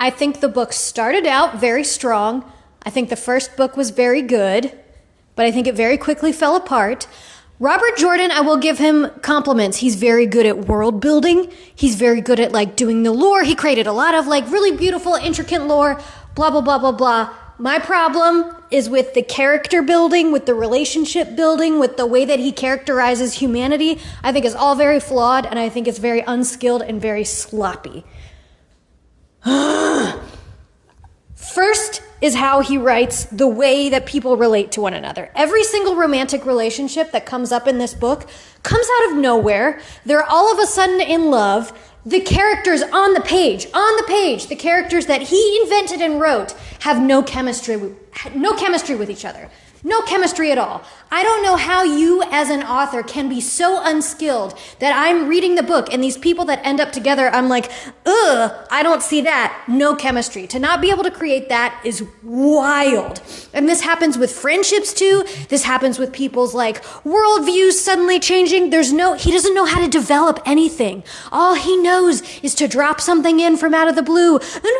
I think the book started out very strong. I think the first book was very good, but I think it very quickly fell apart. Robert Jordan, I will give him compliments. He's very good at world building. He's very good at like doing the lore. He created a lot of like really beautiful, intricate lore, blah, blah, blah, blah, blah. My problem is with the character building, with the relationship building, with the way that he characterizes humanity. I think it's all very flawed, and I think it's very unskilled and very sloppy. First is how he writes the way that people relate to one another. Every single romantic relationship that comes up in this book comes out of nowhere. They're all of a sudden in love. The characters on the page, the characters that he invented and wrote have no chemistry with each other. No chemistry at all. I don't know how you as an author can be so unskilled that I'm reading the book and these people that end up together, I'm like, ugh, I don't see that. No chemistry. To not be able to create that is wild. And this happens with friendships too. This happens with people's like worldviews suddenly changing. He doesn't know how to develop anything. All he knows is to drop something in from out of the blue. And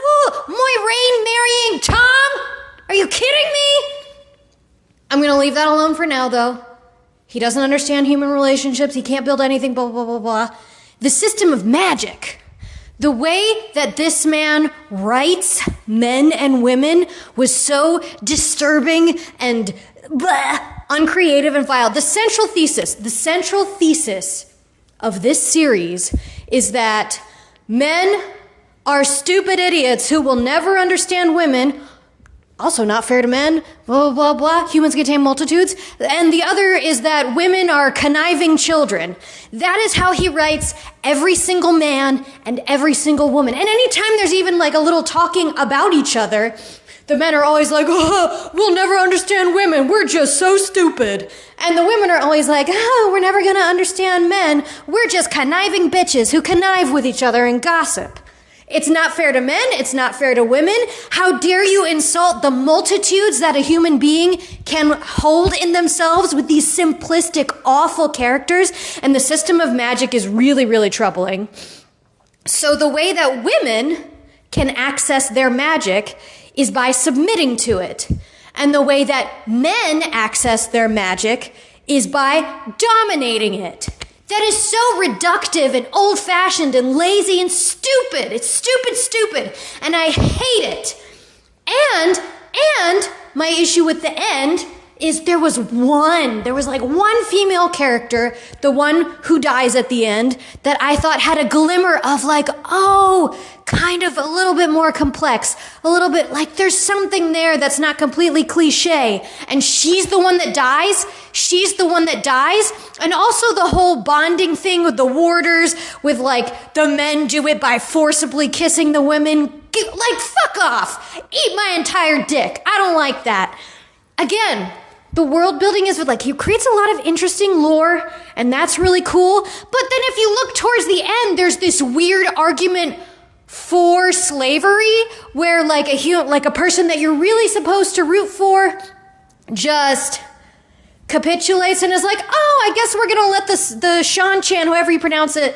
Moiraine marrying Tom? Are you kidding me? I'm going to leave that alone for now, though. He doesn't understand human relationships. He can't build anything, blah, blah, blah, blah. The system of magic. The way that this man writes men and women was so disturbing and uncreative and vile. The central thesis of this series is that men are stupid idiots who will never understand women. Also not fair to men, blah, blah, blah, blah. Humans contain multitudes. And the other is that women are conniving children. That is how he writes every single man and every single woman. And anytime there's even like a little talking about each other, the men are always like, oh, we'll never understand women. We're just so stupid. And the women are always like, oh, we're never going to understand men. We're just conniving bitches who connive with each other and gossip. It's not fair to men. It's not fair to women. How dare you insult the multitudes that a human being can hold in themselves with these simplistic, awful characters? And the system of magic is really, really troubling. So the way that women can access their magic is by submitting to it. And the way that men access their magic is by dominating it. That is so reductive and old-fashioned and lazy and stupid. It's stupid. And I hate it. And my issue with the end is there was like one female character, the one who dies at the end, that I thought had a glimmer of like, oh, kind of a little bit more complex, a little bit like there's something there that's not completely cliche. And she's the one that dies. And also the whole bonding thing with the warders, with like the men do it by forcibly kissing the women. Like, fuck off. Eat my entire dick. I don't like that. Again, the world building is like, he creates a lot of interesting lore, and that's really cool. But then if you look towards the end, there's this weird argument for slavery, where like a person that you're really supposed to root for just capitulates and is like, oh, I guess we're gonna let the Shan-Chan, however you pronounce it,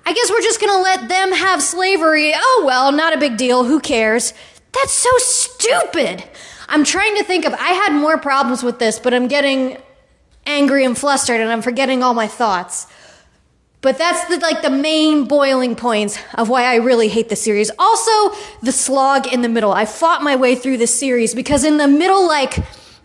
I guess we're just gonna let them have slavery. Oh well, not a big deal, who cares? That's so stupid. I'm trying to think I had more problems with this, but I'm getting angry and flustered and I'm forgetting all my thoughts. But that's the main boiling points of why I really hate the series. Also, the slog in the middle. I fought my way through this series because in the middle,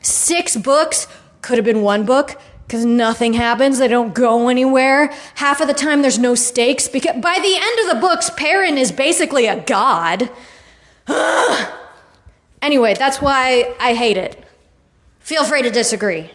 6 books, could have been 1 book, because nothing happens. They don't go anywhere. Half of the time there's no stakes, because by the end of the books, Perrin is basically a god. Anyway, that's why I hate it. Feel free to disagree.